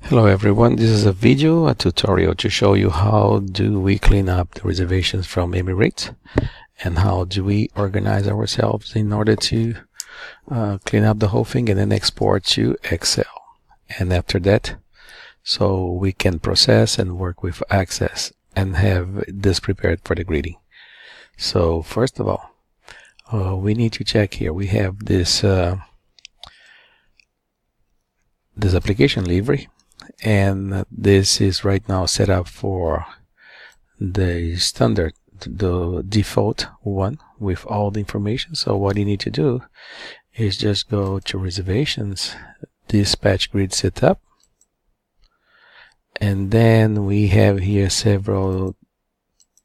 Hello everyone, this is a tutorial to show you how do we clean up the reservations from Emirates and how do we organize ourselves in order to clean up the whole thing and then export to Excel. And after that, so we can process and work with Access and have this prepared for the greeting. So first of all, we need to check here. We have this this application Livery, and this is right now set up for the standard, the default one with all the information. So what you need to do is just go to reservations, dispatch grid setup, and then we have here several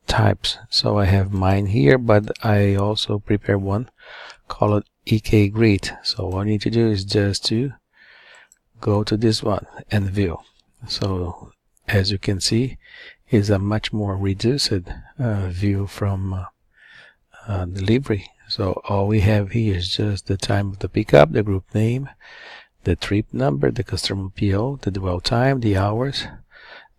types. So I have mine here, but I also prepare one called EK grid. So what you need to do is just to go to this one and view. So as you can see, is a much more reduced view from the Livery. So all we have here is just the time of the pickup, the group name, the trip number, the customer PO, the dwell time, the hours,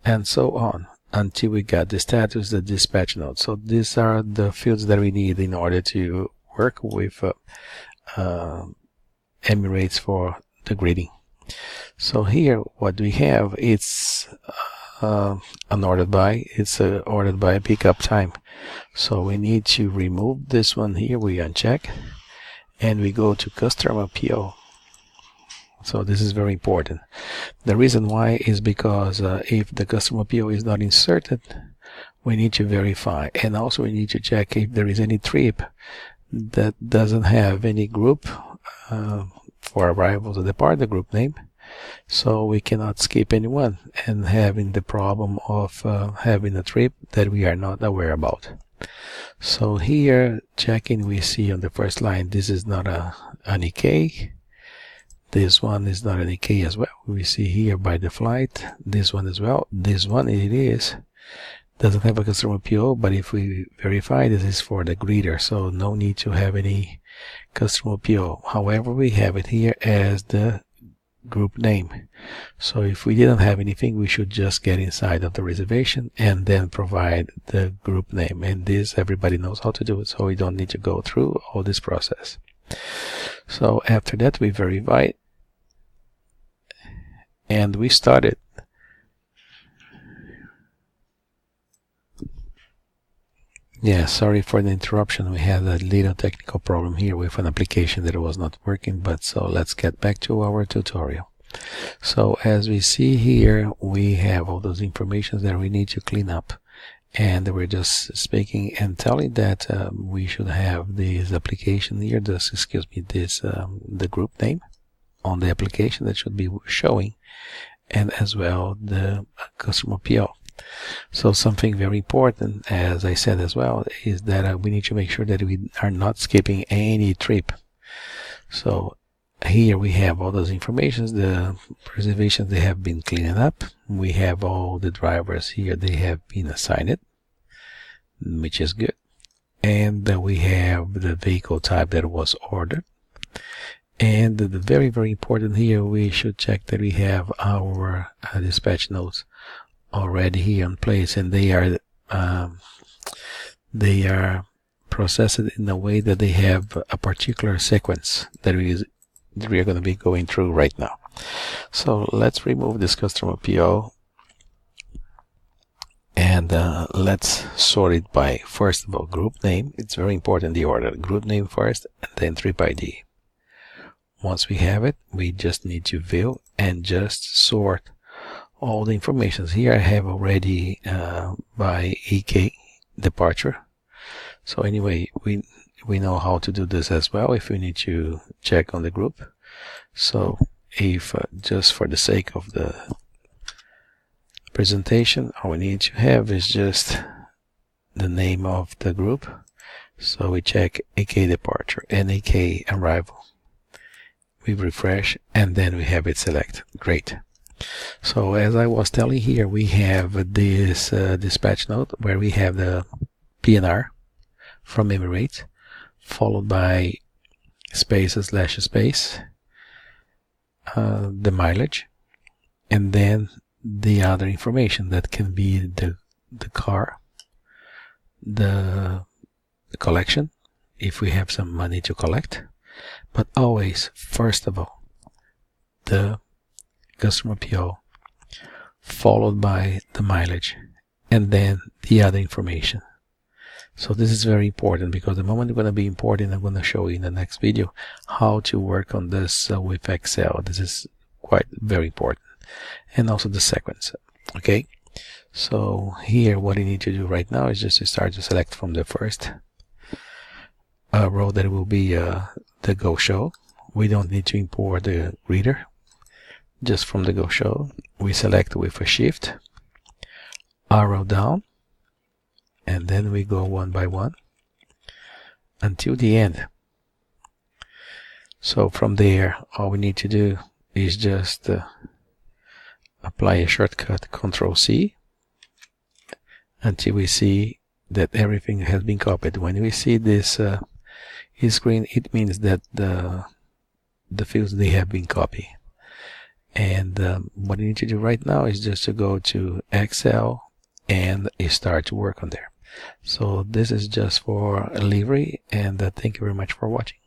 and so on until we got the status, the dispatch note. So these are the fields that we need in order to work with Emirates for the greeting. So here what we have, it's ordered by pickup time. So we need to remove this one here. We uncheck and we go to customer PO. So this is very important. The reason why is because if the customer PO is not inserted, we need to verify, and also we need to check if there is any trip that doesn't have any group for arrival to depart, the group name. So we cannot skip anyone and having the problem of having a trip that we are not aware about. So here checking, we see on the first line this is not an EK. This one is not an EK as well. We see here by the flight, this one as well. This one it is. Doesn't have a customer PO, but if we verify, this is for the greeter, so no need to have any customer PO. However, we have it here as the group name. So if we didn't have anything, we should just get inside of the reservation and then provide the group name. And this everybody knows how to do it, so we don't need to go through all this process. So after that, we verify and we started. Yeah, sorry for the interruption. We had a little technical problem here with an application that was not working, but so let's get back to our tutorial. So as we see here, we have all those informations that we need to clean up, and we're just speaking and telling that we should have this application here, the group name on the application that should be showing, and as well the customer PO. So something very important, as I said as well, is that we need to make sure that we are not skipping any trip. So here we have all those informations, the reservations, they have been cleaned up. We have all the drivers here, they have been assigned, which is good. And we have the vehicle type that was ordered. And the very, very important here, we should check that we have our dispatch notes already here in place, and they are processed in a way that they have a particular sequence that we are going to be going through right now. So let's remove this customer PO and let's sort it by, first of all, group name. It's very important, the order, group name first and then trip ID. Once we have it, we just need to view and just sort all the information. Here I have already by EK departure. So anyway, we know how to do this as well if we need to check on the group. So if just for the sake of the presentation, all we need to have is just the name of the group. So we check EK departure and EK arrival. We refresh and then we have it select. Great. So as I was telling here, we have this dispatch note where we have the PNR from Emirates, followed by space / space, the mileage, and then the other information that can be the car, the collection, if we have some money to collect, but always, first of all, the customer PO, followed by the mileage, and then the other information. So this is very important, because the moment we're going to be importing, I'm going to show you in the next video how to work on this with Excel. This is quite very important, and also the sequence. Okay, so here what you need to do right now is just to start to select from the first row that will be the Go Show. We don't need to import the reader. Just from the Go Show, we select with a shift, arrow down, and then we go one by one until the end. So from there, all we need to do is just apply a shortcut, Control C, until we see that everything has been copied. When we see this screen, it means that the fields, they have been copied. And what you need to do right now is just to go to Excel and start to work on there. So this is just for Livery, and thank you very much for watching.